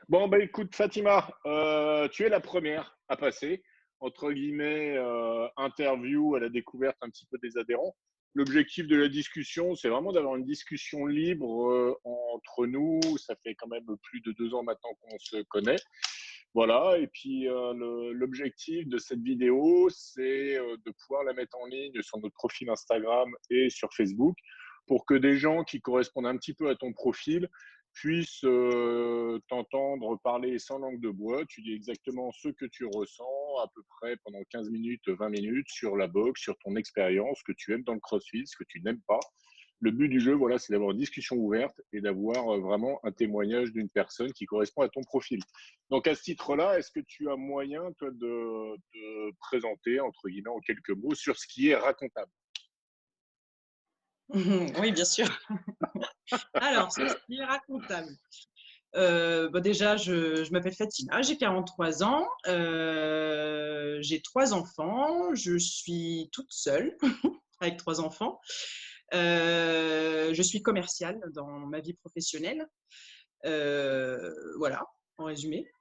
Bon, bah écoute, Fatima, tu es la première à passer, entre guillemets, interview à la découverte un petit peu des adhérents. L'objectif de la discussion, c'est vraiment d'avoir une discussion libre entre nous. Ça fait quand même plus de 2 ans maintenant qu'on se connaît. Voilà, et puis l'objectif de cette vidéo, c'est de pouvoir la mettre en ligne sur notre profil Instagram et sur Facebook pour que des gens qui correspondent un petit peu à ton profil puissent t'entendre parler sans langue de bois. Tu dis exactement ce que tu ressens à peu près pendant 15 minutes, 20 minutes sur la boxe, sur ton expérience, ce que tu aimes dans le CrossFit, ce que tu n'aimes pas. Le but du jeu, voilà, c'est d'avoir une discussion ouverte et d'avoir vraiment un témoignage d'une personne qui correspond à ton profil. Donc, à ce titre-là, est-ce que tu as moyen, toi, de présenter, entre guillemets, en quelques mots, sur ce qui est racontable? Oui, bien sûr. Alors, ce qui est racontable. Bah, déjà, je m'appelle Fatima, j'ai 43 ans, j'ai 3 enfants, je suis toute seule avec 3 enfants. Je suis commerciale dans ma vie professionnelle. Voilà, en résumé.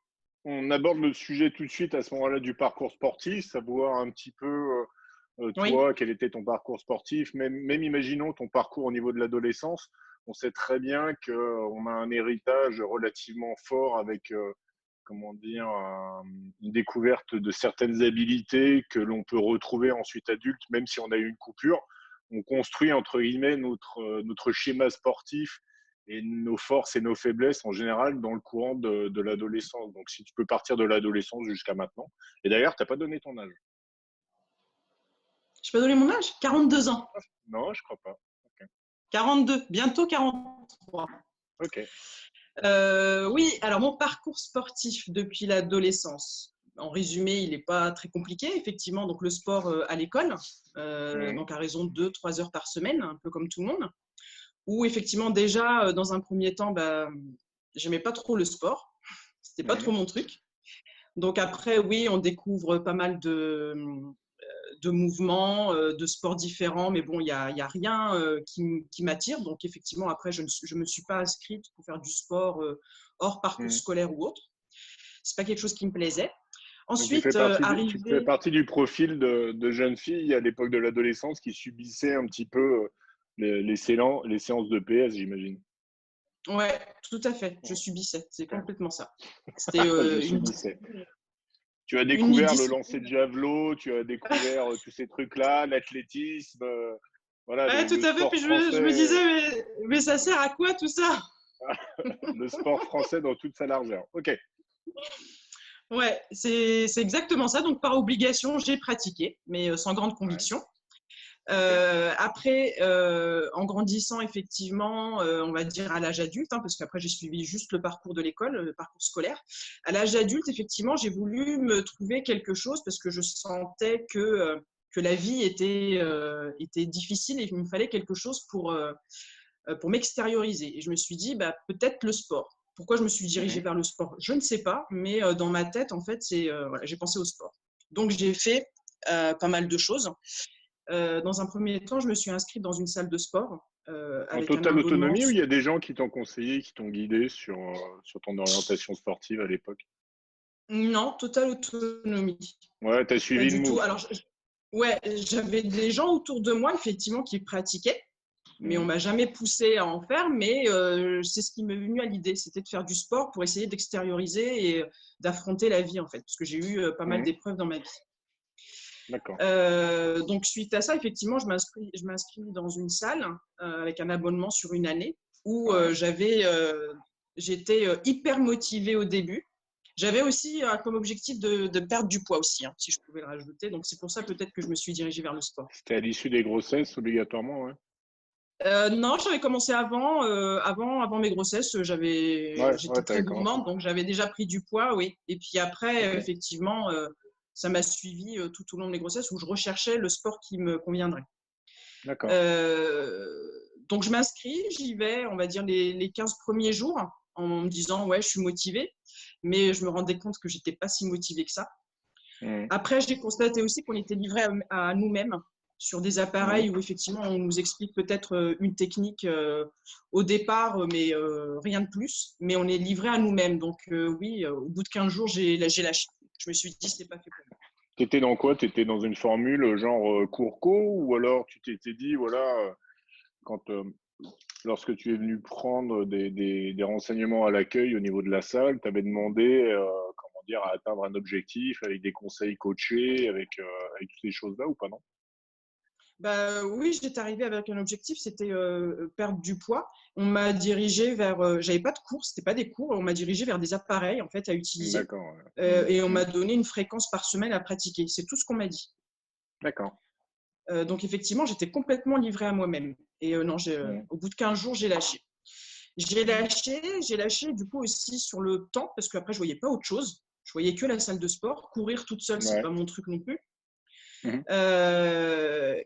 On aborde le sujet tout de suite à ce moment-là du parcours sportif, savoir un petit peu, Oui. toi, quel était ton parcours sportif, même imaginons ton parcours au niveau de l'adolescence. On sait très bien qu'on a un héritage relativement fort avec, comment dire, une découverte de certaines habilités que l'on peut retrouver ensuite adulte, même si on a eu une coupure. On construit, entre guillemets, notre schéma sportif et nos forces et nos faiblesses en général dans le courant de l'adolescence. Donc, si tu peux partir de l'adolescence jusqu'à maintenant. Et d'ailleurs, tu n'as pas donné ton âge. Je peux donner mon âge? 42 ans. Non, je crois pas. Ok. 42, bientôt 43. Ok. Oui, alors mon parcours sportif depuis l'adolescence, en résumé, il n'est pas très compliqué, effectivement. Donc le sport à l'école, Mhm. donc à raison de 2-3 heures par semaine, un peu comme tout le monde. Où effectivement déjà, dans un premier temps, bah, j'aimais pas trop le sport, c'était pas trop Mhm. mon truc. Donc après, oui, on découvre pas mal de mouvements, de sports différents, mais bon, il y a rien qui m'attire. Donc effectivement, après, je me suis pas inscrite pour faire du sport hors parcours Mhm. scolaire ou autre. C'est pas quelque chose qui me plaisait. Donc, tu fais Ensuite, tu fais arrivé, partie du profil de jeunes filles à l'époque de l'adolescence qui subissaient un petit peu les séances de PS, j'imagine. ouais, tout à fait, je subissais, c'est Ok. complètement ça. C'était Je subissais. Tu as une découvert le lancer de discipline. javelot, tu as découvert tous ces trucs-là, l'athlétisme, voilà, Ouais, tout le à fait. sport Puis je me français, disais, mais ça sert à quoi tout ça? le sport français dans toute sa largeur. Ok. Ouais, c'est exactement ça. Donc, par obligation, j'ai pratiqué, mais sans grande Ouais. conviction. Ok. Après, en grandissant, effectivement, on va dire à l'âge adulte, hein, parce qu'après, j'ai suivi juste le parcours de l'école, le parcours scolaire. À l'âge adulte, effectivement, j'ai voulu me trouver quelque chose parce que je sentais que la vie était difficile et qu'il me fallait quelque chose pour m'extérioriser. Et je me suis dit, bah, peut-être le sport. Pourquoi je me suis dirigée Mhm. vers le sport? Je ne sais pas, mais dans ma tête, en fait, voilà, j'ai pensé au sport. Donc, j'ai fait pas mal de choses. Dans un premier temps, je me suis inscrite dans une salle de sport En avec un totale abonnement. autonomie ou il y a des gens qui t'ont conseillé, qui t'ont guidé sur ton orientation sportive à l'époque? Non, totale autonomie. Ouais, tu as Pas suivi le du tout. move. Alors, ouais, j'avais des gens autour de moi, effectivement, qui pratiquaient, mais on Mhm. m'a jamais poussé à en faire. Mais c'est ce qui m'est venu à l'idée, c'était de faire du sport pour essayer d'extérioriser et d'affronter la vie, en fait, parce que j'ai eu pas mal Mhm. d'épreuves dans ma vie. D'accord. Donc, suite à ça, effectivement, je m'inscris dans une salle avec un abonnement sur une année où Ouais. j'étais hyper motivée au début. J'avais aussi comme objectif de perdre du poids aussi, hein, si je pouvais le rajouter. Donc, c'est pour ça peut-être que je me suis dirigée vers le sport. C'était à l'issue des grossesses, obligatoirement, ouais. Non, j'avais commencé avant mes grossesses. Ouais, J'étais ouais, très t'avais commencé. gourmande, donc j'avais déjà pris du poids, oui. Et puis après, Ok. effectivement, ça m'a suivi tout au long de mes grossesses où je recherchais le sport qui me conviendrait. D'accord. Euh, donc je m'inscris, j'y vais, on va dire les 15 premiers jours en me disant ouais, je suis motivée, mais je me rendais compte que j'étais pas si motivée que ça. Mhm. Après, j'ai constaté aussi qu'on était livré à nous-mêmes. sur des appareils où effectivement on nous explique peut-être une technique au départ, mais rien de plus. Mais on est livré à nous-mêmes. Donc oui, au bout de 15 jours, j'ai lâché. Je me suis dit, c'est pas fait pour moi. Tu étais dans quoi? Tu étais dans une formule genre cours co ou alors tu t'étais dit, voilà, quand, lorsque tu es venu prendre des renseignements à l'accueil au niveau de la salle, tu avais demandé comment dire, à atteindre un objectif avec des conseils coachés, avec toutes ces choses-là ou pas, non? Bah, oui, j'étais arrivée avec un objectif, c'était perdre du poids. On m'a dirigée vers, j'avais pas de cours, c'était pas des cours, on m'a dirigée vers des appareils en fait à utiliser D'accord. Ouais. et on m'a donné une fréquence par semaine à pratiquer. C'est tout ce qu'on m'a dit. D'accord. Donc effectivement, j'étais complètement livrée à moi-même. Et non, Mm. au bout de 15 jours, j'ai lâché. J'ai lâché du coup aussi sur le temps parce qu'après, je voyais pas autre chose. Je voyais que la salle de sport. Courir toute seule, c'est Ouais. pas mon truc non plus. Mhm.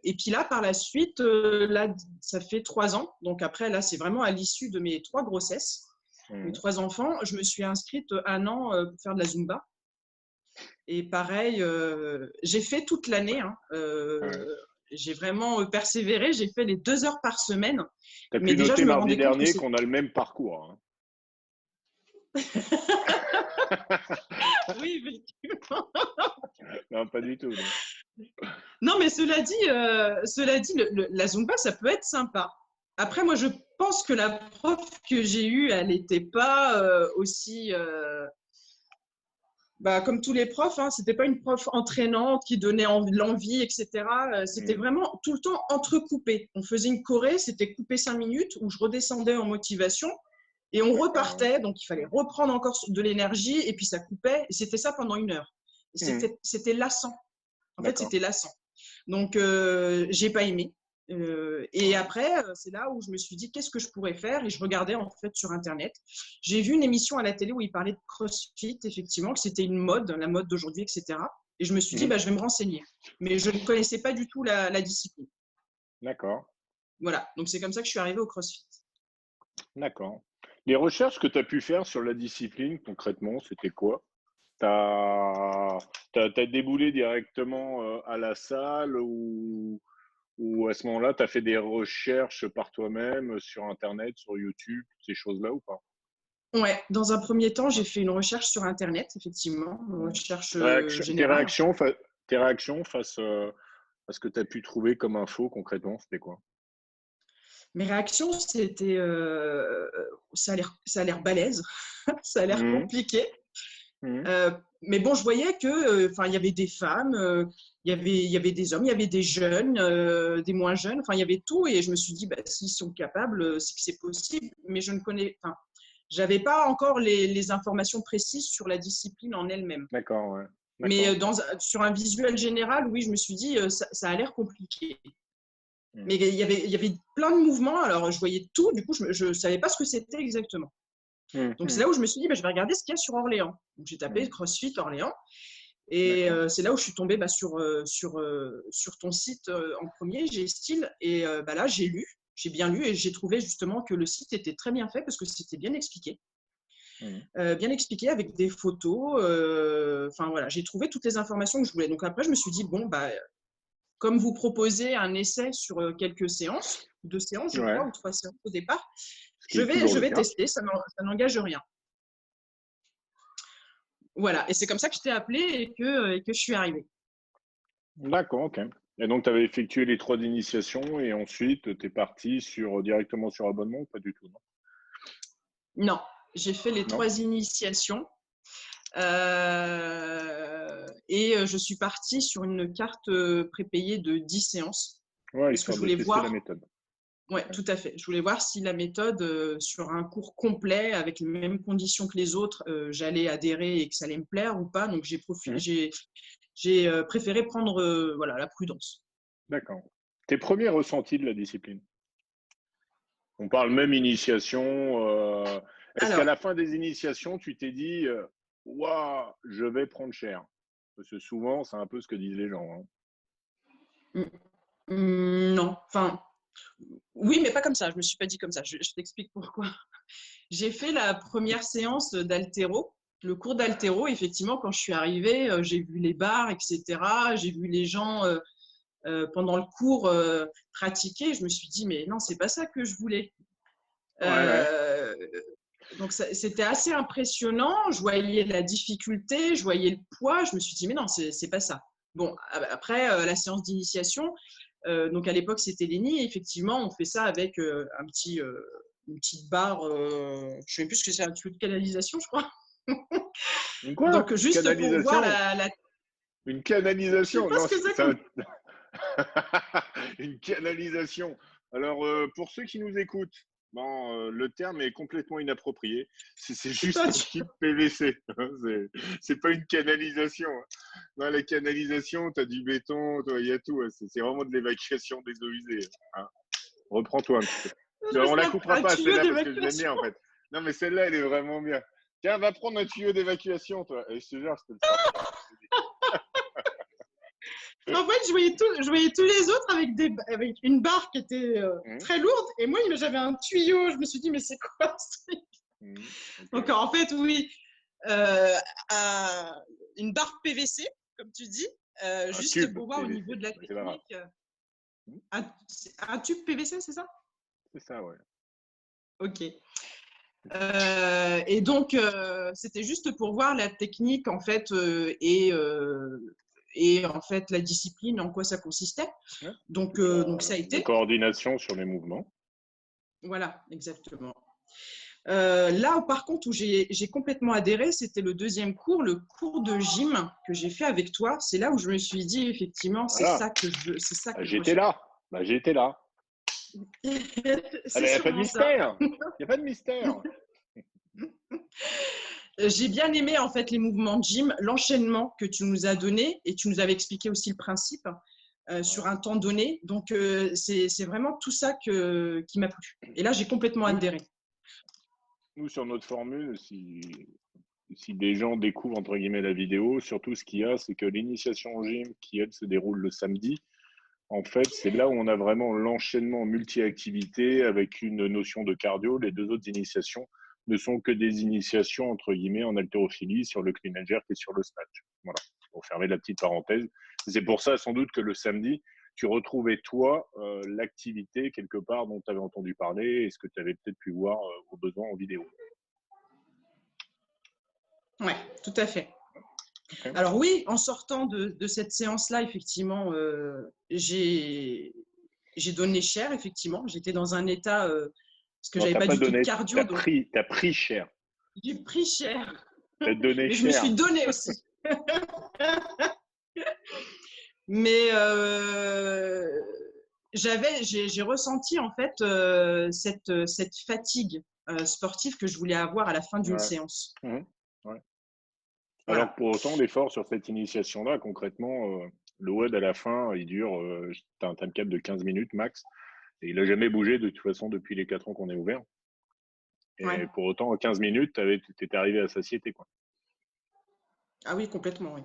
Et puis là, par la suite, là, ça fait 3 ans. Donc après, là, c'est vraiment à l'issue de mes 3 grossesses, mes Mhm. 3 enfants. Je me suis inscrite 1 an pour faire de la Zumba. Et pareil, j'ai fait toute l'année. Hein. Ouais. J'ai vraiment persévéré. J'ai fait les 2 heures par semaine. Tu as Mais pu déjà, noter je me mardi rendais compte que dernier c'est… qu'on a le même parcours. Oui, effectivement. Non, pas du tout. Non. Non, mais cela dit la Zumba, ça peut être sympa. Après, moi, je pense que la prof que j'ai eue, elle n'était pas aussi… bah, comme tous les profs, hein, c'était pas une prof entraînante qui donnait l'envie, etc. C'était Mhm. vraiment tout le temps entrecoupé. On faisait une choré, c'était coupé 5 minutes où je redescendais en motivation et on D'accord. Ouais. repartait. Donc, il fallait reprendre encore de l'énergie et puis ça coupait. Et c'était ça pendant 1 heure. Et Mhm. c'était lassant. En fait, D'accord. c'était lassant. Donc, j'ai pas aimé. Et après, c'est là où je me suis dit qu'est-ce que je pourrais faire et je regardais en fait sur Internet. J'ai vu une émission à la télé où il parlait de CrossFit, effectivement, que c'était une mode, la mode d'aujourd'hui, etc. Et je me suis dit, Mhm. bah, je vais me renseigner. Mais je ne connaissais pas du tout la discipline. D'accord. Voilà, donc c'est comme ça que je suis arrivée au CrossFit. D'accord. Les recherches que tu as pu faire sur la discipline, concrètement, c'était quoi? T'as déboulé directement à la salle ou à ce moment-là, tu as fait des recherches par toi-même sur Internet, sur YouTube, ces choses-là ou pas? Ouais, dans un premier temps, j'ai fait une recherche sur Internet, effectivement, une Mm. recherche Tes générale. réactions, tes réactions face à ce que tu as pu trouver comme info concrètement, c'était quoi? Mes réactions, c'était ça a l'air balèze, ça a l'air Mhm. compliqué. Mhm. Mais bon, je voyais que, enfin, il y avait des femmes, il y avait des hommes, il y avait des jeunes, des moins jeunes. Enfin, il y avait tout. Et je me suis dit, bah, s'ils sont capables, c'est que c'est possible. Mais je ne connais, enfin, j'avais pas encore les informations précises sur la discipline en elle-même. D'accord, ouais. Mais D'accord. sur un visuel général, oui, je me suis dit, ça a l'air compliqué. Mhm. Mais il y avait plein de mouvements. Alors, je voyais tout. Du coup, je ne savais pas ce que c'était exactement. Donc, c'est Mhm. là où je me suis dit, bah, je vais regarder ce qu'il y a sur Orléans. Donc, j'ai tapé Mhm. CrossFit Orléans. Et D'accord. c'est là où je suis tombée bah, sur ton site en premier, G-Style. Et bah, là, j'ai bien lu et j'ai trouvé justement que le site était très bien fait parce que c'était Mhm. bien expliqué avec des photos. Enfin voilà, j'ai trouvé toutes les informations que je voulais. Donc après, je me suis dit, bon, bah, comme vous proposez un essai sur quelques séances, 2 séances, je Ouais. crois, ou 3 séances au départ, Ce qui est toujours je le vais cas. tester, ça n'engage rien. Voilà, et c'est comme ça que je t'ai appelé et que je suis arrivée. D'accord, ok. Et donc, tu avais effectué les 3 initiations et ensuite, tu es parti directement sur abonnement ou pas du tout, non? Non, j'ai fait les Non? 3 initiations et je suis partie sur une carte prépayée de 10 séances Ouais, parce que histoire je de voulais tester la voir, méthode. ouais, Ok. tout à fait. Je voulais voir si la méthode sur un cours complet avec les mêmes conditions que les autres, j'allais adhérer et que ça allait me plaire ou pas. Donc Mhm. j'ai préféré prendre voilà, la prudence. D'accord. Tes premiers ressentis de la discipline? On parle même initiation. Est-ce qu'à Alors, la fin des initiations, tu t'es dit, waouh, je vais prendre cher? Parce que souvent, c'est un peu ce que disent les gens, hein. non, enfin, oui, mais pas comme ça. Je me suis pas dit comme ça. Je t'explique pourquoi. J'ai fait la première séance d'haltéro, le cours d'haltéro. Effectivement, quand je suis arrivée, j'ai vu les barres, etc. J'ai vu les gens pendant le cours pratiquer. Je me suis dit, mais non, c'est pas ça que je voulais. Ouais. Donc, c'était assez impressionnant. Je voyais la difficulté, je voyais le poids. Je me suis dit, mais non, c'est pas ça. Bon, après, la séance d'initiation, donc à l'époque, c'était l'ENI. Effectivement, on fait ça avec une petite barre, je ne sais même plus ce que c'est, un tuyau de canalisation, je crois. Une quoi? Donc, juste pour voir Canalisation? Une Je sais canalisation? pas Non, ce que c'est ça. comme. Une canalisation. Alors, pour ceux qui nous écoutent, bon, le terme est complètement inapproprié. C'est juste un tube PVC. C'est pas une canalisation. Dans la canalisation, tu as du béton, il y a tout. C'est vraiment de l'évacuation des eaux usées. Hein. Reprends-toi un petit peu. Je On sais la coupera un pas, tuyau celle-là, parce que je l'aime d'évacuation. bien, en fait. Non, mais celle-là, elle est vraiment bien. Tiens, va prendre un tuyau d'évacuation, toi. Et je te jure, je te le sortir. En fait, je voyais tous les autres avec une barre qui était Hum, très lourde. Et moi, j'avais un tuyau. Je me suis dit, mais c'est quoi ce truc? ok. Donc, en fait, oui, une barre PVC, comme tu dis, Un juste tube pour voir au niveau PVC. de la C'est pas grave. technique. Un tube PVC, c'est ça? C'est ça, ouais. Ok. Et donc, c'était juste pour voir la technique, en fait, et en fait, la discipline, en quoi ça consistait. Ouais. Donc ça a La été. coordination sur les mouvements. Voilà, exactement. Là, par contre, où j'ai complètement adhéré, c'était le deuxième cours, le cours de gym que j'ai fait avec toi. C'est là où je me suis dit, effectivement, c'est Voilà. ça que je veux, c'est ça Bah, que je j'étais recherche. là. Bah, j'étais là. Ah, C'est ben, il n'y a pas de sûrement ça. mystère. Il n'y a pas de mystère. J'ai bien aimé en fait les mouvements de gym, l'enchaînement que tu nous as donné et tu nous avais expliqué aussi le principe sur Ouais. un temps donné. Donc c'est vraiment tout ça qui m'a plu. Et là j'ai complètement Nous, adhéré. nous, sur notre formule, si des gens découvrent entre guillemets la vidéo, surtout ce qu'il y a, c'est que l'initiation au gym qui, elle, se déroule le samedi, en fait, c'est là où on a vraiment l'enchaînement multi-activités avec une notion de cardio. Les deux autres initiations ne sont que des initiations, entre guillemets, en haltérophilie sur le clean and jerk et sur le snatch. Voilà, pour fermer la petite parenthèse. C'est pour ça, sans doute, que le samedi, tu retrouvais, toi, l'activité quelque part dont tu avais entendu parler et ce que tu avais peut-être pu voir au besoin en vidéo. Ouais, tout à fait. Okay. Alors oui, en sortant de cette séance-là, effectivement, j'ai donné cher, effectivement. J'étais dans un état, parce que Non, j'avais t'as pas pas du tout de donné, cardio, donc t'as pris cher. j'ai pris cher. T'as donné Mais je me cher. suis donné aussi. Mais j'ai ressenti en fait cette fatigue sportive que je voulais avoir à la fin d'une Ouais. séance. Mmh. Ouais. Alors que Voilà. pour autant, l'effort sur cette initiation-là, concrètement, le WOD à la fin, il dure, tu as un time cap de 15 minutes max. Et il n'a jamais bougé de toute façon depuis les 4 ans qu'on est ouvert. Ouais. Et pour autant, en 15 minutes, tu étais arrivé à satiété, quoi. Ah oui, complètement, oui.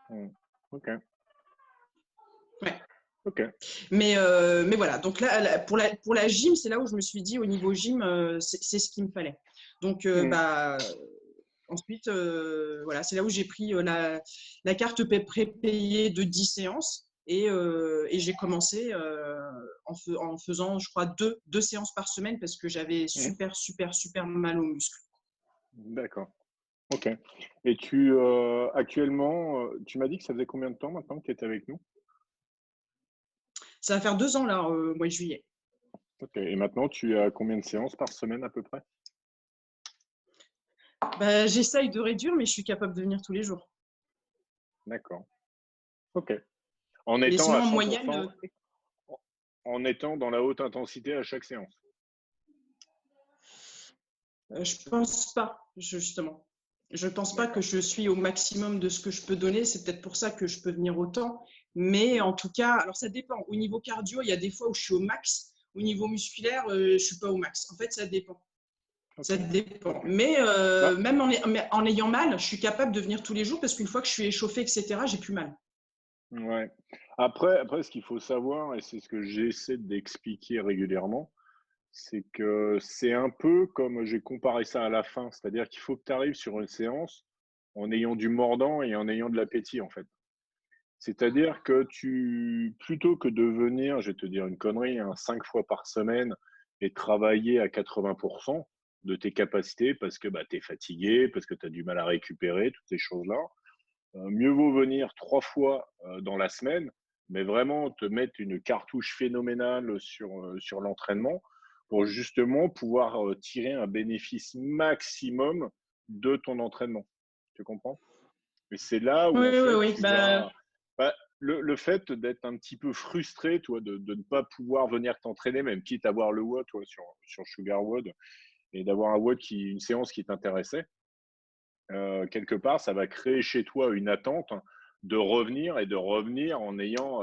Mmh. Ok. Ouais. Ok. Mais voilà, donc là, pour la gym, c'est là où je me suis dit, au niveau gym, c'est ce qu'il me fallait. Donc, Mmh. ensuite, voilà, c'est là où j'ai pris la carte prépayée de 10 séances et j'ai commencé en faisant, je crois, deux séances par semaine parce que j'avais Mmh. super mal aux muscles. D'accord. Ok. Et actuellement, tu m'as dit que ça faisait combien de temps maintenant que tu étais avec nous? Ça va faire 2 ans là, au mois de juillet. Ok. Et maintenant, tu as combien de séances par semaine à peu près? Bah, j'essaye de réduire, mais je suis capable de venir tous les jours. D'accord. Ok. En Mais étant sinon, à en moyenne, 100%, en étant dans la haute intensité à chaque séance. je pense pas, justement. Je pense pas que D'accord. je suis au maximum de ce que je peux donner. C'est peut-être pour ça que je peux venir autant. Mais en tout cas, alors ça dépend. Au niveau cardio, il y a des fois où je suis au max. Au niveau musculaire, je suis pas au max. En fait, ça dépend. Ok. Ça dépend. Ok. Mais Bah, même en ayant mal, je suis capable de venir tous les jours parce qu'une fois que je suis échauffée, etc., j'ai plus mal. ouais. Après, ce qu'il faut savoir, et c'est ce que j'essaie d'expliquer régulièrement, c'est que c'est un peu comme j'ai comparé ça à la fin, c'est-à-dire qu'il faut que tu arrives sur une séance en ayant du mordant et en ayant de l'appétit, en fait. C'est-à-dire que plutôt que de venir, je vais te dire une connerie, hein, 5 fois par semaine et travailler à 80% de tes capacités parce que bah, tu es fatigué, parce que tu as du mal à récupérer, toutes ces choses-là. Mieux vaut venir 3 fois dans la semaine, mais vraiment te mettre une cartouche phénoménale sur l'entraînement pour justement pouvoir tirer un bénéfice maximum de ton entraînement. Tu comprends? Et c'est là où, Oui, en oui, fait, oui. tu vas. Bah, le fait d'être un petit peu frustré, toi, de ne pas pouvoir venir t'entraîner, même quitte à avoir le WOD, toi, sur Sugar WOD, et d'avoir une séance qui t'intéressait, quelque part, ça va créer chez toi une attente de revenir et de revenir en ayant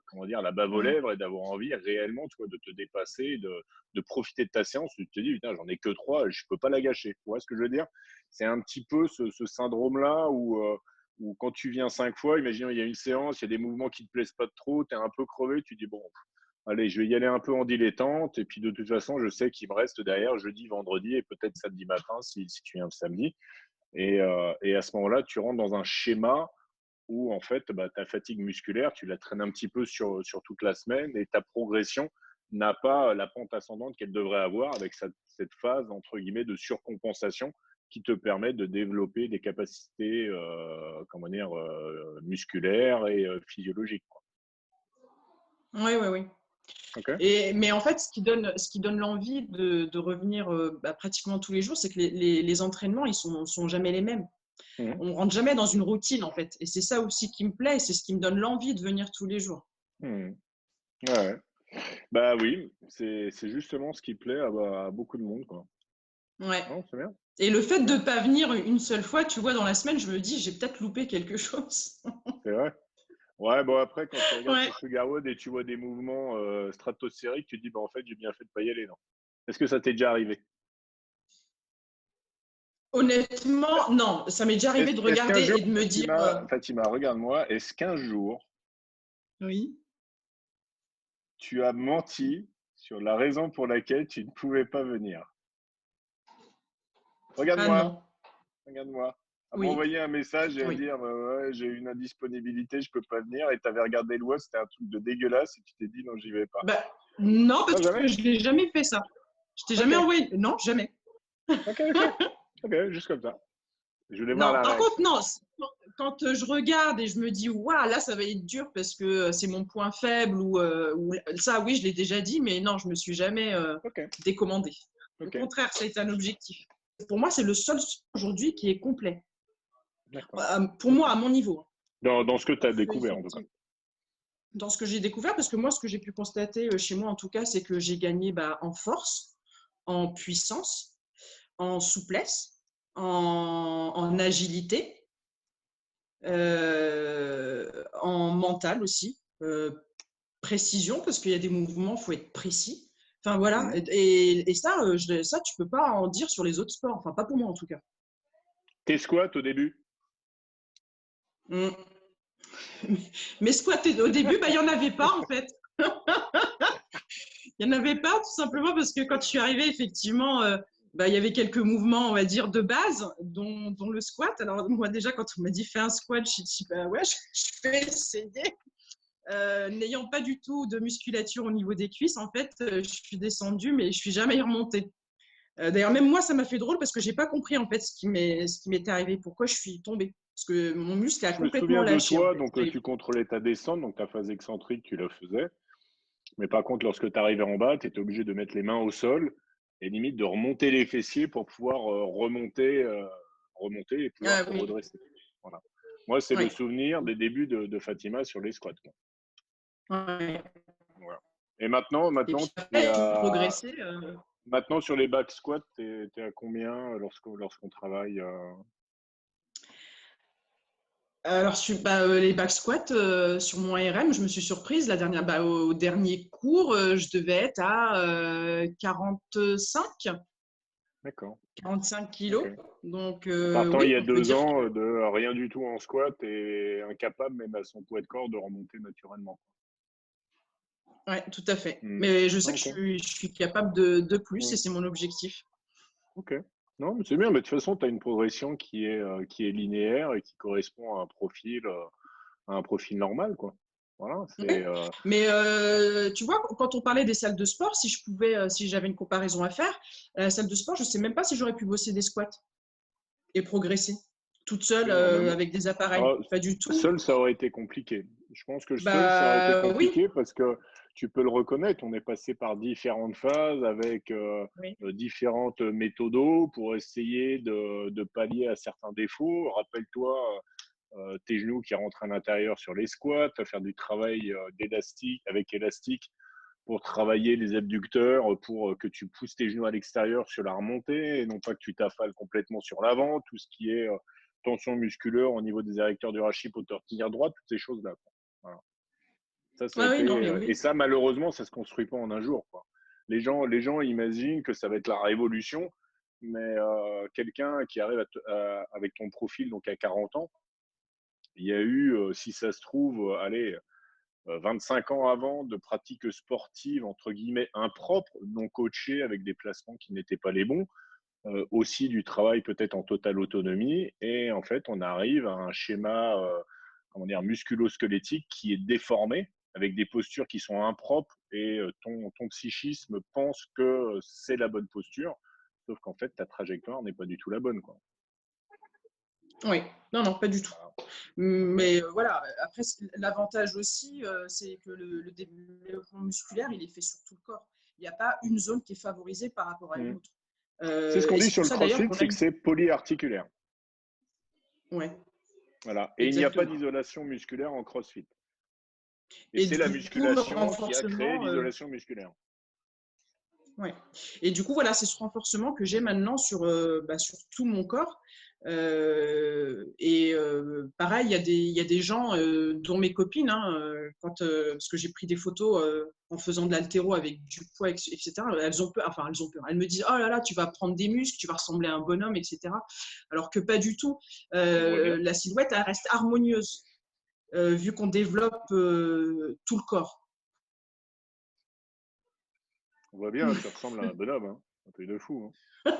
comment dire, la bave aux Mm. lèvres et d'avoir envie réellement, tu vois, de te dépasser, de profiter de ta séance. Tu te dis, putain, j'en ai que 3, je peux pas la gâcher. Tu vois ce que je veux dire? C'est un petit peu ce syndrome-là où quand tu viens 5 fois, imaginons, il y a une séance, il y a des mouvements qui te plaisent pas trop, tu es un peu crevé, tu dis, bon, allez, je vais y aller un peu en dilettante. Et puis, de toute façon, je sais qu'il me reste derrière jeudi, vendredi et peut-être samedi matin si tu viens le samedi. Et à ce moment-là, tu rentres dans un schéma où, en fait, bah, ta fatigue musculaire, tu la traînes un petit peu sur toute la semaine et ta progression n'a pas la pente ascendante qu'elle devrait avoir avec cette phase, entre guillemets, de surcompensation qui te permet de développer des capacités comment dire, musculaires et physiologiques, quoi. Oui, oui, oui. OK. Mais en fait, ce qui donne l'envie de revenir pratiquement tous les jours, c'est que les entraînements, ils sont jamais les mêmes. Mhm. On rentre jamais dans une routine, en fait. Et c'est ça aussi qui me plaît, et c'est ce qui me donne l'envie de venir tous les jours. Mhm. Ouais, ouais. Bah oui, c'est justement ce qui plaît à beaucoup de monde, quoi. Ouais. Non, c'est bien. Et le fait C'est de bien. ne pas venir une seule fois, tu vois, dans la semaine, je me dis, j'ai peut-être loupé quelque chose. C'est vrai. Ouais, bon, après, quand tu regardes Ouais. sur Sugarwood et tu vois des mouvements stratosphériques, tu te dis, bah, en fait, j'ai bien fait de pas y aller, non? Est-ce que ça t'est déjà arrivé? Honnêtement, non. Ça m'est déjà arrivé de Est-ce qu'un regarder jour, et de me dire, Fatima, regarde-moi, est-ce qu'un jour, oui. tu as menti sur la raison pour laquelle tu ne pouvais pas venir? Ah Regarde-moi, non. regarde-moi. À Oui. m'envoyer un message et à Oui. dire, ouais, j'ai une indisponibilité, je peux pas venir, et tu avais regardé le web, c'était un truc de dégueulasse, et tu t'es dit, non, j'y vais pas. Bah, non, Non, parce jamais? que je l'ai jamais fait ça. Je t'ai Ok, jamais envoyé. Non, jamais. ok, ok. Ok, juste comme ça. Je voulais voir Non, la par contre, réaction. non. Quand je regarde et je me dis, waouh, là, ça va être dur parce que c'est mon point faible ou ça, oui, je l'ai déjà dit, mais non, je me suis jamais Ok, décommandé. Au ok, contraire, ça a été un objectif. Pour moi, c'est le seul sport aujourd'hui qui est complet. d'accord. Pour Ok. moi, à mon niveau. Dans ce que tu as Parce que, découvert, en tout cas. effectivement, dans ce que j'ai découvert, parce que moi, ce que j'ai pu constater chez moi, en tout cas, c'est que j'ai gagné en force, en puissance, en souplesse, en agilité, en mental aussi, précision, parce qu'il y a des mouvements, il faut être précis. Enfin voilà, Mhm. et ça, ça, tu peux pas en dire sur les autres sports, enfin pas pour moi en tout cas. Tes squats au début? Mm. Mais squat, au début, il y en avait pas en fait. Il n'y en avait pas tout simplement parce que quand je suis arrivée, effectivement, il y avait quelques mouvements, on va dire, de base, dont le squat. Alors moi déjà, quand on m'a dit fais un squat, je dit bah ouais, je vais essayer. N'ayant pas du tout de musculature au niveau des cuisses, en fait, je suis descendue, mais je suis jamais remontée. D'ailleurs, même moi, ça m'a fait drôle parce que j'ai pas compris en fait ce qui m'était arrivé, pourquoi je suis tombée, parce que mon muscle a Je me complètement souviens de lâché en toi, fait. donc tu contrôlais ta descente, donc ta phase excentrique, tu la faisais. Mais par contre, lorsque tu arrivais en bas, tu étais obligé de mettre les mains au sol et limite de remonter les fessiers pour pouvoir remonter et pouvoir Ah te oui, redresser. Voilà. Moi, c'est le oui. souvenir des débuts de Fatima sur les squats, quoi. Ouais. Voilà. Et maintenant, Et maintenant, puis après, pour progresser. maintenant sur les back squats, t'es à combien lorsqu'on travaille Alors, les back squats sur mon RM, je me suis surprise la dernière, au dernier cours, je devais être à 45, D'accord. 45 Ok. kilos. Donc, En partant il oui, y a on peut 2 dire que ans de rien du tout en squat et incapable même à son poids de corps de remonter naturellement. ouais, tout à fait. Hmm. Mais je sais que Ok. je suis capable de plus et Hmm. c'est mon objectif. Ok. Non, mais c'est bien. Mais de toute façon, tu as une progression qui est linéaire et qui correspond à un profil un profil normal, quoi. Voilà, Oui. Mais tu vois, quand on parlait des salles de sport, si je pouvais, si j'avais une comparaison à faire, à la salle de sport, je sais même pas si j'aurais pu bosser des squats et progresser toute seule non, même, avec des appareils. ah, Pas du tout. seul, ça aurait été compliqué. Je pense que seul, ça aurait été Bah oui, compliqué parce que tu peux le reconnaître, on est passé par différentes phases avec oui, différentes méthodos pour essayer de pallier à certains défauts. Rappelle-toi, tes genoux qui rentrent à l'intérieur sur les squats, faire du travail d'élastique avec élastique pour travailler les abducteurs, pour que tu pousses tes genoux à l'extérieur sur la remontée et non pas que tu t'affales complètement sur l'avant, tout ce qui est tension musculaire au niveau des érecteurs du rachis, au tortillère droite, toutes ces choses-là. Voilà. Ça a ah oui, non, été, mais et oui. ça, malheureusement, ça se construit pas en un jour, quoi. Les gens imaginent que ça va être la révolution, mais quelqu'un qui arrive avec ton profil, donc à 40 ans, il y a eu, si ça se trouve, allez, 25 ans avant de pratiques sportives, entre guillemets, impropres, non coachées, avec des placements qui n'étaient pas les bons, aussi du travail peut-être en totale autonomie. Et en fait, on arrive à un schéma comment dire, musculo-squelettique qui est déformé, avec des postures qui sont impropres, et ton psychisme pense que c'est la bonne posture, sauf qu'en fait, ta trajectoire n'est pas du tout la bonne, quoi. Oui, non, non, pas du tout. Voilà. Ok. Mais voilà, après, l'avantage aussi, c'est que le développement musculaire, il est fait sur tout le corps. Il n'y a pas une zone qui est favorisée par rapport à une Mm. autre. C'est ce qu'on Et dit c'est sur pour le ça d'ailleurs CrossFit, qu'on a c'est que une. c'est polyarticulaire. Ouais, Voilà. Et il n'y a pas exactement. d'isolation musculaire en CrossFit. Et Et c'est la du coup, le musculation qui a créé renforcement, l'isolation musculaire. ouais. Et du coup, voilà, c'est ce renforcement que j'ai maintenant sur tout mon corps. Pareil, il y a des gens, dont mes copines, hein, parce que j'ai pris des photos en faisant de l'haltéro avec du poids, etc. Elles ont peur, enfin, elles ont peur. Elles me disent, oh là là, tu vas prendre des muscles, tu vas ressembler à un bonhomme, etc. Alors que pas du tout. On voit bien. La silhouette, elle reste harmonieuse, vu qu'on développe tout le corps. On voit bien, tu ressembles à un bonhomme, hein. Un truc de fou, hein.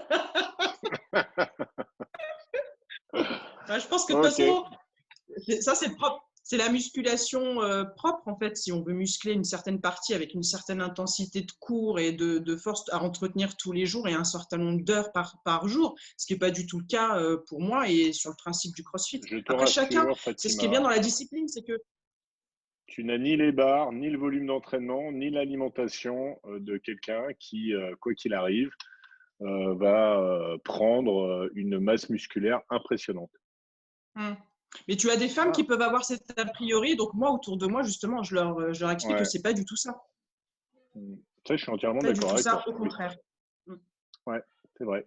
Ouais, je pense que de toute Ok. façon, ça, c'est propre. C'est la musculation propre, en fait, si on veut muscler une certaine partie avec une certaine intensité de cours et de force à entretenir tous les jours et un certain nombre d'heures par jour, ce qui n'est pas du tout le cas pour moi et sur le principe du CrossFit. Je te Après, chacun, rassure, c'est ce qui est bien Fatima, dans la discipline, c'est que. tu n'as ni les barres, ni le volume d'entraînement, ni l'alimentation de quelqu'un qui, quoi qu'il arrive, va prendre une masse musculaire impressionnante. Hmm. Mais tu as des femmes qui Voilà. peuvent avoir cet a priori, donc moi, autour de moi, justement, je leur explique que Ouais. c'est pas du tout ça. Ça, je suis entièrement Pas du d'accord tout avec ça, toi. au Oui. contraire. Hmm. Ouais, c'est vrai.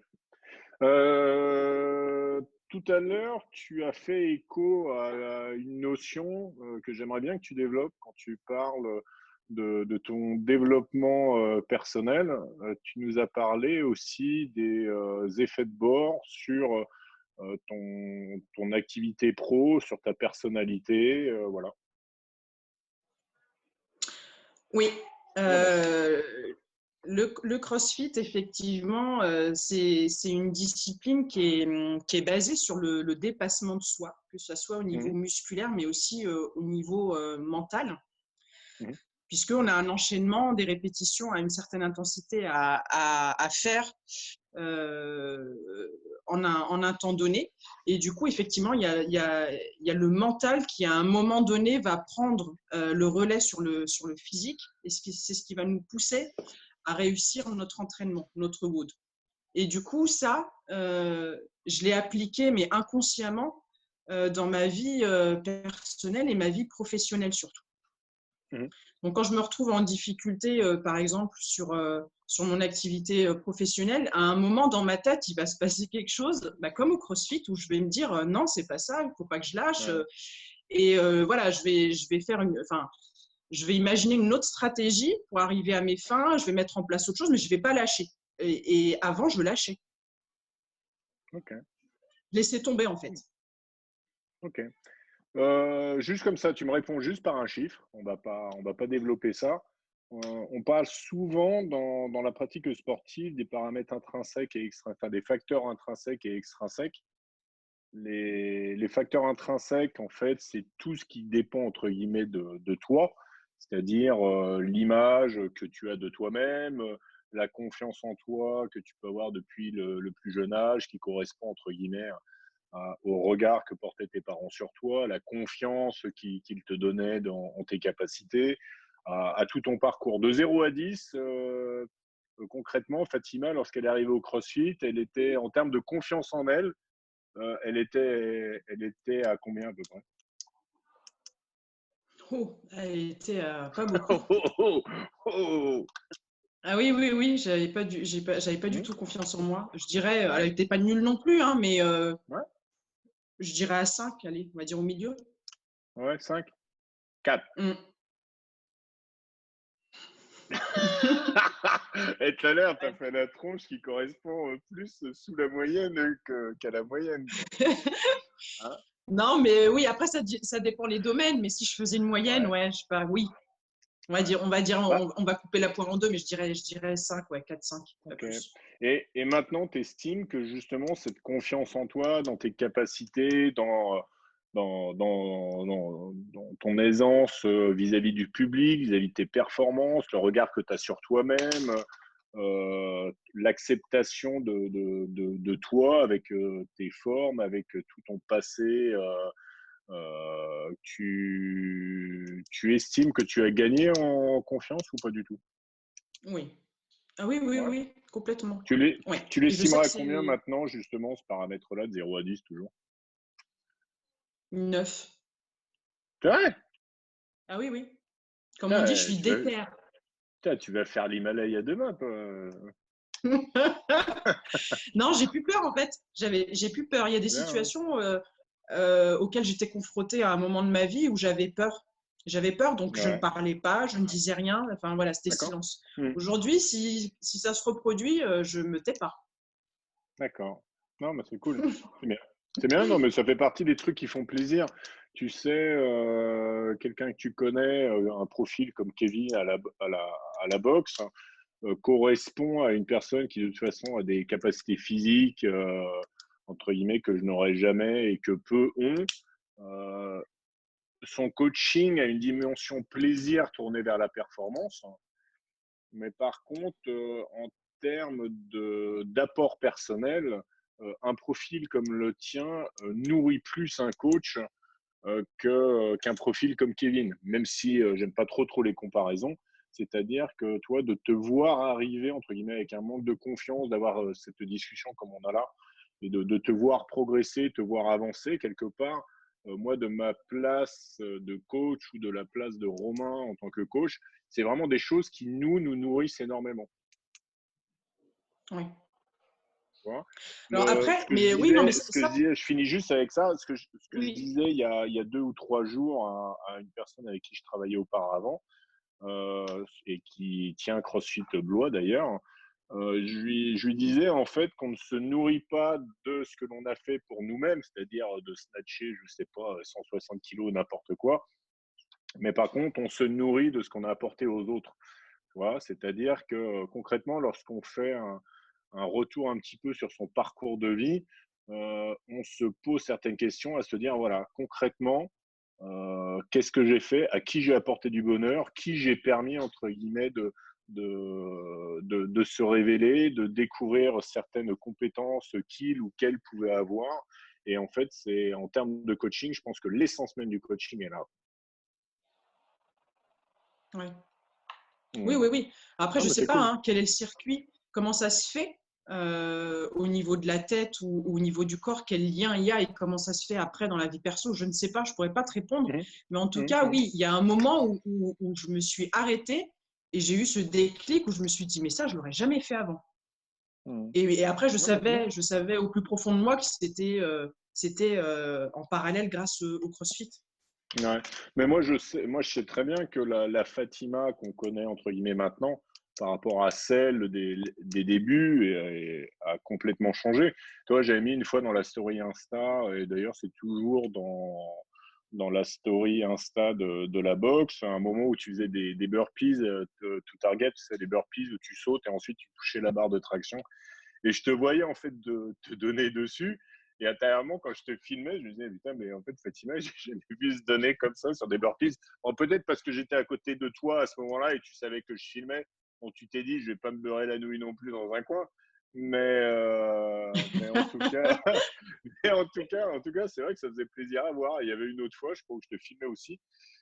Euh, Tout à l'heure, tu as fait écho à une notion que j'aimerais bien que tu développes quand tu parles de ton développement personnel. Tu nous as parlé aussi des effets de bord sur ton activité pro, sur ta personnalité. Voilà. Oui, Voilà. euh, le CrossFit, effectivement, c'est une discipline qui est basée sur le dépassement de soi, que ce soit au niveau Mhm, musculaire, mais aussi au niveau mental, mhm, puisqu'on a un enchaînement des répétitions à une certaine intensité à faire euh, en un temps donné. Et du coup, effectivement, il y a le mental qui, à un moment donné, va prendre le relais sur le physique. Et c'est ce qui va nous pousser à réussir notre entraînement, notre WOD. Et du coup, ça, je l'ai appliqué, mais inconsciemment, dans ma vie personnelle et ma vie professionnelle surtout. mhm. Donc, quand je me retrouve en difficulté, par exemple, sur mon activité professionnelle, à un moment dans ma tête, il va se passer quelque chose, bah, comme au CrossFit, où je vais me dire non, c'est pas ça, il ne faut pas que je lâche. Ouais. Voilà, je vais faire enfin, je vais imaginer une autre stratégie pour arriver à mes fins, je vais mettre en place autre chose, mais je ne vais pas lâcher. Et avant, je lâchais. Ok. Je laissais tomber, en fait. Ok. Juste comme ça, tu me réponds juste par un chiffre. On va pas développer ça. On parle souvent dans la pratique sportive des paramètres intrinsèques et extrinsèques, enfin, des facteurs intrinsèques et extrinsèques. les facteurs intrinsèques, en fait, c'est tout ce qui dépend, entre guillemets, de toi, c'est-à-dire l'image que tu as de toi-même, la confiance en toi que tu peux avoir depuis le plus jeune âge, qui correspond, entre guillemets, au regard que portaient tes parents sur toi, la confiance qu'ils te donnaient en tes capacités, à tout ton parcours. De 0 à 10, concrètement, Fatima, lorsqu'elle est arrivée au CrossFit, elle était, en termes de confiance en elle, elle était à combien à peu près? Oh, elle était pas beaucoup. Oh, oh, oh, oh. Ah oui, oui, oui, j'avais pas du Hmm. tout confiance en moi. Je dirais, elle était pas nulle non plus, hein, mais Ouais, je dirais à 5, allez, on va dire au milieu. ouais, 5, 4. Mm. Et tout à l'heure, tu as Ouais. fait la tronche qui correspond plus sous la moyenne qu'à la moyenne, quoi. Hein. Non, mais oui, après, ça dépend les domaines, mais si je faisais une moyenne, Ouais, ouais, je sais pas, oui. ouais. On, Bah, on va couper la poire en deux, mais je dirais 5, ouais, 4, 5, pas ok. plus. Et maintenant, tu estimes que justement, cette confiance en toi, dans tes capacités, dans ton aisance vis-à-vis du public, vis-à-vis de tes performances, le regard que tu as sur toi-même, l'acceptation de toi avec tes formes, avec tout ton passé, tu estimes que tu as gagné en confiance ou pas du tout? Oui. Ah oui, oui, Ouais. oui, complètement. Tu l'es- Ouais. tu Et je sais l'estimerais que à combien c'est maintenant, justement, ce paramètre-là, de 0 à 10 toujours? 9. C'est vrai? Ah oui, oui. Comme on dit, je Putain, suis déter. tu vas faire l'Himalaya demain, toi. Non, j'ai plus peur en fait. J'ai plus peur. Il y a des Bien, hein. situations auxquelles j'étais confrontée à un moment de ma vie où j'avais peur. J'avais peur, donc je ne Ouais, parlais pas, je ne disais rien. Enfin voilà, c'était d'accord. silence. Hmm, Aujourd'hui, si ça se reproduit, je me tais pas. d'accord. Non, mais c'est cool. C'est bien. C'est bien, non, mais ça fait partie des trucs qui font plaisir. Tu sais, quelqu'un que tu connais, un profil comme Kevin à la boxe, hein, correspond à une personne qui, de toute façon, a des capacités physiques, entre guillemets, que je n'aurais jamais et que peu ont. Euh, Son coaching a une dimension plaisir tournée vers la performance, mais par contre, en termes d'apport personnel, un profil comme le tien nourrit plus un coach qu'un profil comme Kevin, même si j'aime pas trop les comparaisons. C'est-à-dire que toi, de te voir arriver, entre guillemets, avec un manque de confiance, d'avoir cette discussion comme on a là, et de te voir progresser, te voir avancer quelque part, moi, de ma place de coach ou de la place de Romain en tant que coach, c'est vraiment des choses qui nous nourrissent énormément. Oui. Tu vois. Alors après, mais oui, non, mais Ce que je disais, je finis juste avec ça, ce que je oui, disais il y a 2 ou 3 jours à une personne avec qui je travaillais auparavant, et qui tient CrossFit Blois d'ailleurs, je lui disais en fait qu'on ne se nourrit pas de ce que l'on a fait pour nous-mêmes, c'est-à-dire de snatcher, je sais pas, 160 kilos, n'importe quoi, mais par contre, on se nourrit de ce qu'on a apporté aux autres. Tu vois, c'est-à-dire que concrètement, lorsqu'on fait un retour un petit peu sur son parcours de vie, on se pose certaines questions à se dire, voilà, concrètement, qu'est-ce que j'ai fait, à qui j'ai apporté du bonheur, qui j'ai permis, entre guillemets, de se révéler, de découvrir certaines compétences qu'il ou qu'elle pouvait avoir. Et en fait, c'est en termes de coaching, je pense que l'essence même du coaching est là. oui. Oui, Mmh. oui, oui. Après, Non, je ne mais sais c'est pas cool. hein, quel est le circuit, comment ça se fait au niveau de la tête ou au niveau du corps, quel lien il y a et comment ça se fait après dans la vie perso. Je ne sais pas, je ne pourrais pas te répondre. Mmh. Mais en tout Mmh cas, mh. oui, il y a un moment où je me suis arrêtée et j'ai eu ce déclic où je me suis dit, mais ça, je ne l'aurais jamais fait avant. Mmh. Et après, Non, mais c'est bien. je savais au plus profond de moi que c'était en parallèle grâce au CrossFit. Ouais. Mais moi, je sais très bien que la Fatima qu'on connaît, entre guillemets, maintenant, par rapport à celle des débuts, a complètement changé. Toi, j'avais mis une fois dans la story Insta, et d'ailleurs, c'est toujours dans la story Insta de la boxe, un moment où tu faisais des burpees to target, c'est des burpees où tu sautes et ensuite tu touchais la barre de traction. Et je te voyais en fait te donner dessus. Et intérieurement, quand je te filmais, je me disais, putain, mais en fait, Fatima, j'ai vu se donner comme ça sur des burpees. Bon, peut-être parce que j'étais à côté de toi à ce moment-là et tu savais que je filmais. Donc, tu t'es dit, je vais pas me beurrer la nouille non plus dans un coin. Mais en tout cas, mais en tout cas, c'est vrai que ça faisait plaisir à voir. Il y avait une autre fois, je crois, où je te filmais aussi,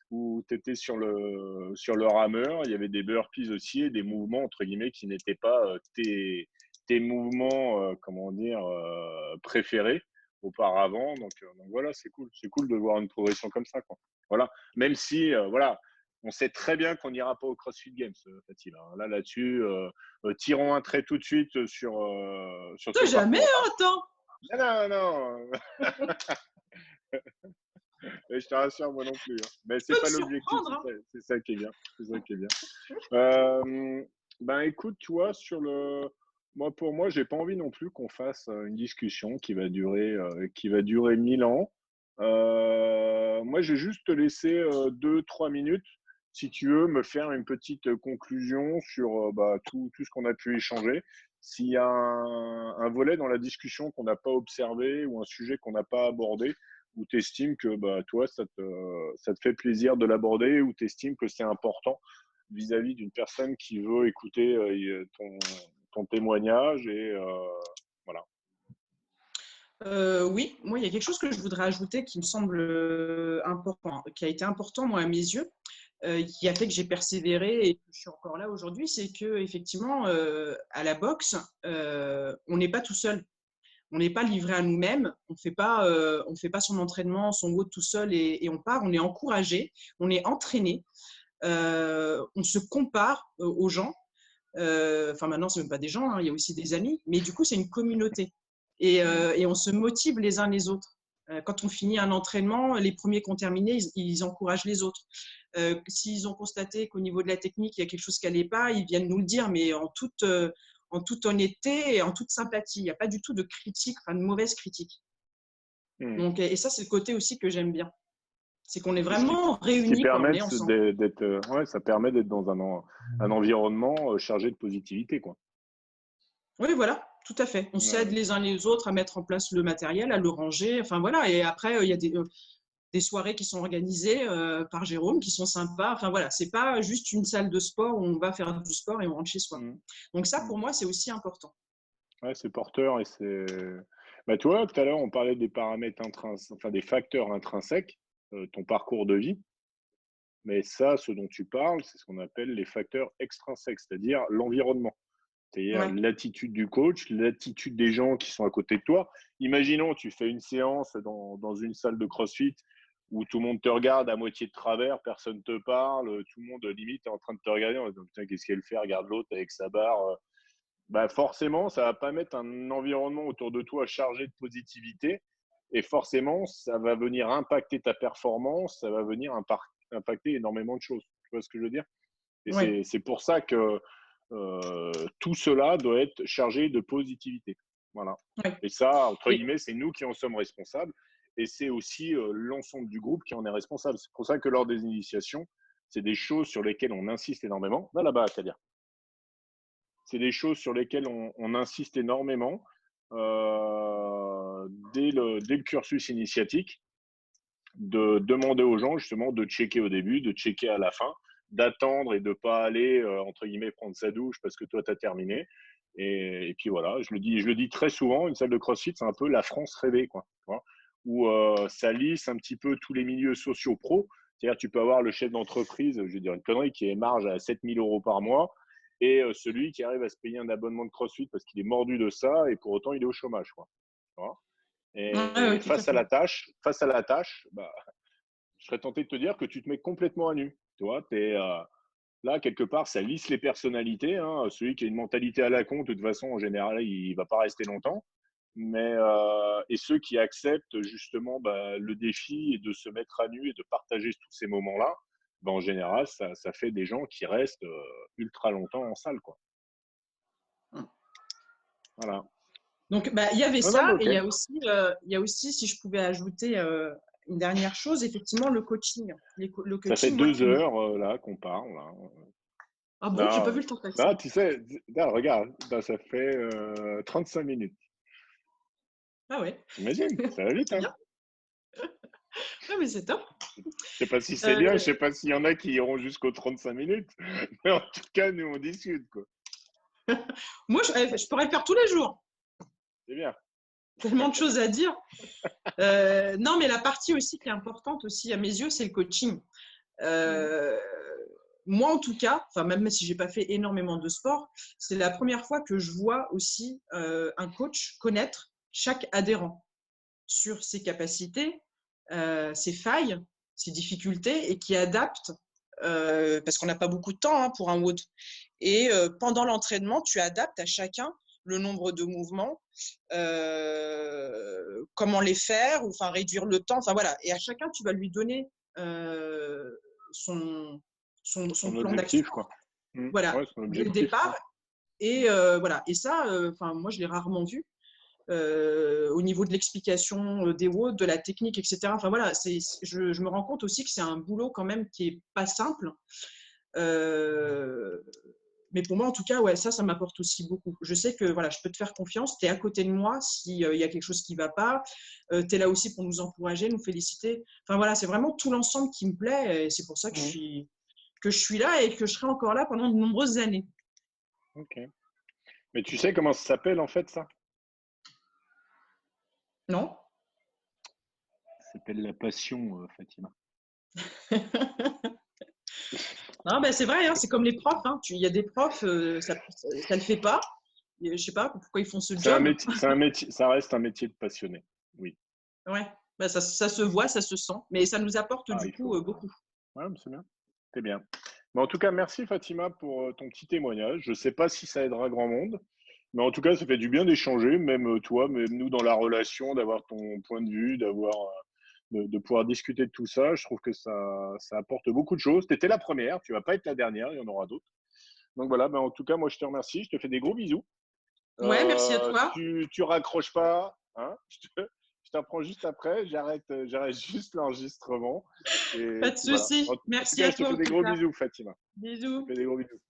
où tu étais sur le rameur. Il y avait des burpees aussi et des mouvements, entre guillemets, qui n'étaient pas tes mouvements, comment dire, préférés auparavant. Donc voilà, c'est cool. C'est cool de voir une progression comme ça, quoi. Voilà. Même si, voilà, on sait très bien qu'on n'ira pas au CrossFit Games, Fatima. Là-dessus, tirons un trait tout de suite sur ce Jamais, parcours. hein, attends. Non, non, non. Et je te rassure, moi non plus, hein. Mais Tu c'est peux me pas l'objectif, surprendre, hein. c'est ça qui est bien. C'est ça qui est bien. Ben écoute, tu vois, moi pour moi, j'ai pas envie non plus qu'on fasse une discussion qui va durer 1000 ans. Moi, je vais juste te laisser 2-3 minutes, si tu veux, me faire une petite conclusion sur bah, tout ce qu'on a pu échanger. S'il y a un volet dans la discussion qu'on n'a pas observé ou un sujet qu'on n'a pas abordé, où tu estimes que bah, toi, ça te fait plaisir de l'aborder, ou tu estimes que c'est important vis-à-vis d'une personne qui veut écouter ton témoignage. Et voilà. Oui, moi, il y a quelque chose que je voudrais ajouter qui me semble important, qui a été important, moi, à mes yeux, qui a fait que j'ai persévéré et que je suis encore là aujourd'hui, c'est que effectivement, à la boxe, on n'est pas tout seul. On n'est pas livré à nous-mêmes, on fait pas son entraînement, son WOD tout seul et on part. On est encouragé, on est entraîné, on se compare aux gens. Enfin, maintenant, c'est même pas des gens, hein, il y a aussi des amis, mais du coup, c'est une communauté. Et on se motive les uns les autres. Quand on finit un entraînement, les premiers qui ont terminé, ils encouragent les autres. S'ils ont constaté qu'au niveau de la technique, il y a quelque chose qui n'allait pas, ils viennent nous le dire, mais en toute honnêteté et en toute sympathie. Il n'y a pas du tout de critique, enfin de mauvaise critique. Hmm. Donc, et ça, c'est le côté aussi que j'aime bien. C'est qu'on est Et vraiment ce qui réunis, quoi, on permet est ensemble. d'être, ouais, ça permet d'être dans un environnement chargé de positivité, quoi. Oui, voilà, tout à fait. On s'aide Ouais. les uns les autres à mettre en place le matériel, à le ranger. Enfin voilà. Et après, il y a des soirées qui sont organisées par Jérôme qui sont sympas. Enfin voilà, c'est pas juste une salle de sport où on va faire du sport et on rentre chez soi. Hmm. Donc ça, Hmm. pour moi, c'est aussi important. Ouais, c'est porteur et c'est. Bah, tu vois, tout à l'heure, on parlait des paramètres enfin des facteurs intrinsèques, ton parcours de vie. Mais ça, ce dont tu parles, c'est ce qu'on appelle les facteurs extrinsèques, c'est-à-dire l'environnement. C'est-à-dire Ouais. l'attitude du coach, l'attitude des gens qui sont à côté de toi. Imaginons, tu fais une séance dans une salle de CrossFit où tout le monde te regarde à moitié de travers, personne ne te parle, tout le monde limite est en train de te regarder en disant putain, qu'est-ce qu'elle fait, regarde l'autre avec sa barre. Bah forcément, ça va pas mettre un environnement autour de toi chargé de positivité. Et forcément, ça va venir impacter ta performance, ça va venir impacter énormément de choses. Tu vois ce que je veux dire? Et Ouais. c'est pour ça que tout cela doit être chargé de positivité. Voilà. Ouais. Et ça, entre Et, guillemets, c'est nous qui en sommes responsables. Et c'est aussi l'ensemble du groupe qui en est responsable. C'est pour ça que lors des initiations, c'est des choses sur lesquelles on insiste énormément. Va là-bas, c'est-à-dire. C'est des choses sur lesquelles on insiste énormément dès le cursus initiatique, de demander aux gens justement de checker au début, de checker à la fin, d'attendre et de ne pas aller, entre guillemets, prendre sa douche parce que toi, tu as terminé. Et puis voilà, je le dis très souvent, une salle de CrossFit, c'est un peu la France rêvée, quoi, tu vois, où ça lisse un petit peu tous les milieux sociaux pro. C'est-à-dire, tu peux avoir le chef d'entreprise, je vais dire une connerie, qui est marge à 7 000 euros par mois, et celui qui arrive à se payer un abonnement de CrossFit parce qu'il est mordu de ça, et pour autant, il est au chômage, quoi. Tu vois. ouais, ouais, Et tout à face à fait. la tâche, bah, je serais tenté de te dire que tu te mets complètement à nu. Tu vois, là, quelque part, ça lisse les personnalités, hein. Celui qui a une mentalité à la con, de toute façon, en général, il ne va pas rester longtemps. Et ceux qui acceptent justement bah, le défi et de se mettre à nu et de partager tous ces moments-là, bah, en général, ça fait des gens qui restent ultra longtemps en salle, quoi. Voilà. Donc, bah, il y avait Non, non, mais ça, et ok. il y a aussi, si je pouvais ajouter une dernière chose, effectivement, le coaching. Le Ça fait coaching, moi, deux qui me… heures là qu'on parle. Là. Ah bon, j'ai pas Là, vu le temps passer. là, tu sais, là, regarde, là, ça fait 35 minutes. Ah ouais, Imagine, ça va vite, c'est hein. bien. Ah mais c'est top. Je sais pas si c'est bien, je Euh, sais pas s'il y en a qui iront jusqu'aux 35 minutes, mais en tout cas, nous, on discute, quoi. Moi, je pourrais le faire tous les jours. C'est bien. Tellement de choses à dire. Non, mais la partie aussi qui est importante aussi à mes yeux, c'est le coaching. Mhm. Euh, Moi, en tout cas, enfin même si j'ai pas fait énormément de sport, c'est la première fois que je vois aussi un coach connaître chaque adhérent sur ses capacités, ses failles, ses difficultés et qui adapte parce qu'on n'a pas beaucoup de temps pour un WOD. Et pendant l'entraînement, tu adaptes à chacun le nombre de mouvements, comment les faire, ou enfin réduire le temps, enfin voilà. Et à chacun, tu vas lui donner son, son Son plan d'action, objectif, quoi. Mhm. voilà, Ouais, son dès le objectif, départ. quoi. Et voilà. Et ça, enfin moi, je l'ai rarement vu. Au niveau de l'explication des WOD, de la technique, etc. Enfin voilà, je me rends compte aussi que c'est un boulot quand même qui est pas simple. Euh, mais pour moi, en tout cas, ouais, ça m'apporte aussi beaucoup. Je sais que voilà, je peux te faire confiance. Tu es à côté de moi s'il y a quelque chose qui ne va pas. Tu es là aussi pour nous encourager, nous féliciter. Enfin voilà, c'est vraiment tout l'ensemble qui me plaît. Et c'est pour ça Mhm. que je suis là et que je serai encore là pendant de nombreuses années. Ok. Mais tu sais comment ça s'appelle, en fait, ça? Non. Ça s'appelle la passion, Fatima. Non, ben c'est vrai, hein, c'est comme les profs. Hein. Il y a des profs, ça le fait pas. Je sais pas pourquoi ils font ce job. C'est un métier, ça reste un métier de passionné. Oui. Ouais, ben, ça se voit, ça se sent, mais ça nous apporte Ah, du il coup faut. beaucoup. Ouais, mais c'est bien. C'est bien. Mais en tout cas, merci Fatima pour ton petit témoignage. Je ne sais pas si ça aidera grand monde, mais en tout cas, ça fait du bien d'échanger, même toi, même nous dans la relation, d'avoir ton point de vue, de pouvoir discuter de tout ça. Je trouve que ça apporte beaucoup de choses. Tu étais la première, tu vas pas être la dernière, il y en aura d'autres. Donc voilà, ben en tout cas, moi je te remercie, je te fais des gros bisous. Ouais, merci à toi. Tu raccroches pas, hein, je t'apprends juste après, j'arrête juste l'enregistrement. Pas Et de puis voilà. souci. En tout Merci cas, à je te toi fais en des tout gros cas. bisous, Fatima. Je te Bisous. fais des gros bisous.